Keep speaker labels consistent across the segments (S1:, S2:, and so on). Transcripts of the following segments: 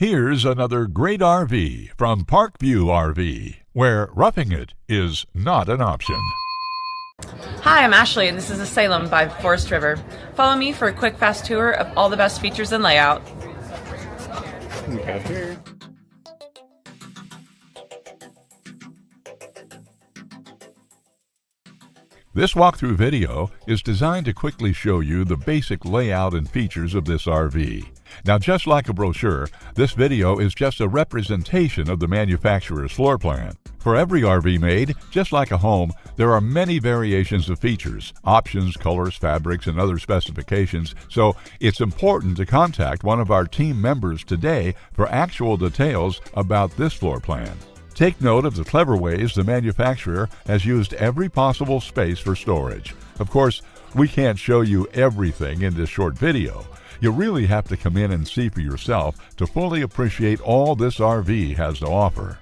S1: Here's another great RV from Parkview RV, where roughing it is not an option.
S2: Hi, I'm Ashley, and this is a Salem by Forest River. Follow me for a quick, fast tour of all the best features and layout.
S3: We got here.
S1: This walkthrough video is designed to quickly show you the basic layout and features of this RV. Now, just like a brochure, this video is just a representation of the manufacturer's floor plan. For every RV made, just like a home, there are many variations of features, options, colors, fabrics, and other specifications, so it's important to contact one of our team members today for actual details about this floor plan. Take note of the clever ways the manufacturer has used every possible space for storage. Of course, we can't show you everything in this short video. You really have to come in and see for yourself to fully appreciate all this RV has to offer.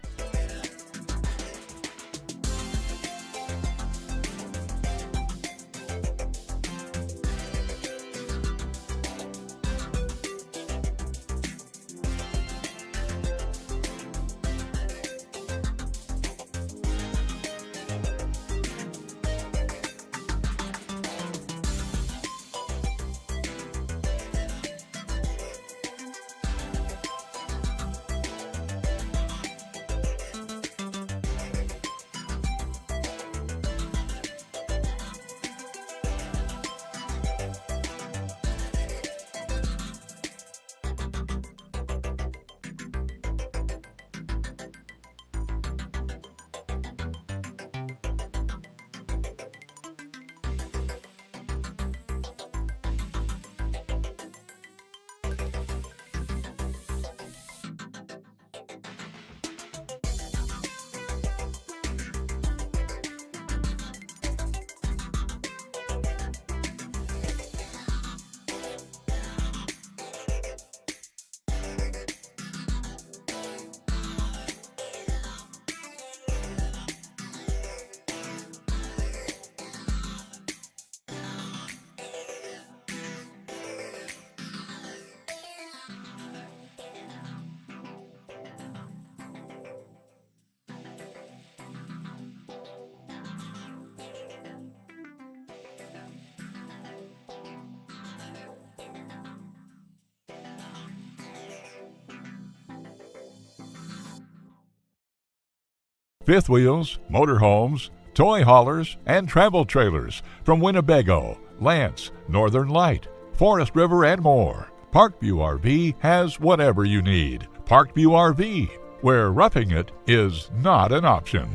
S1: Fifth wheels, motorhomes, toy haulers, and travel trailers from Winnebago, Lance, Northern Light, Forest River, and more. Parkview RV has whatever you need. Parkview RV, where roughing it is not an option.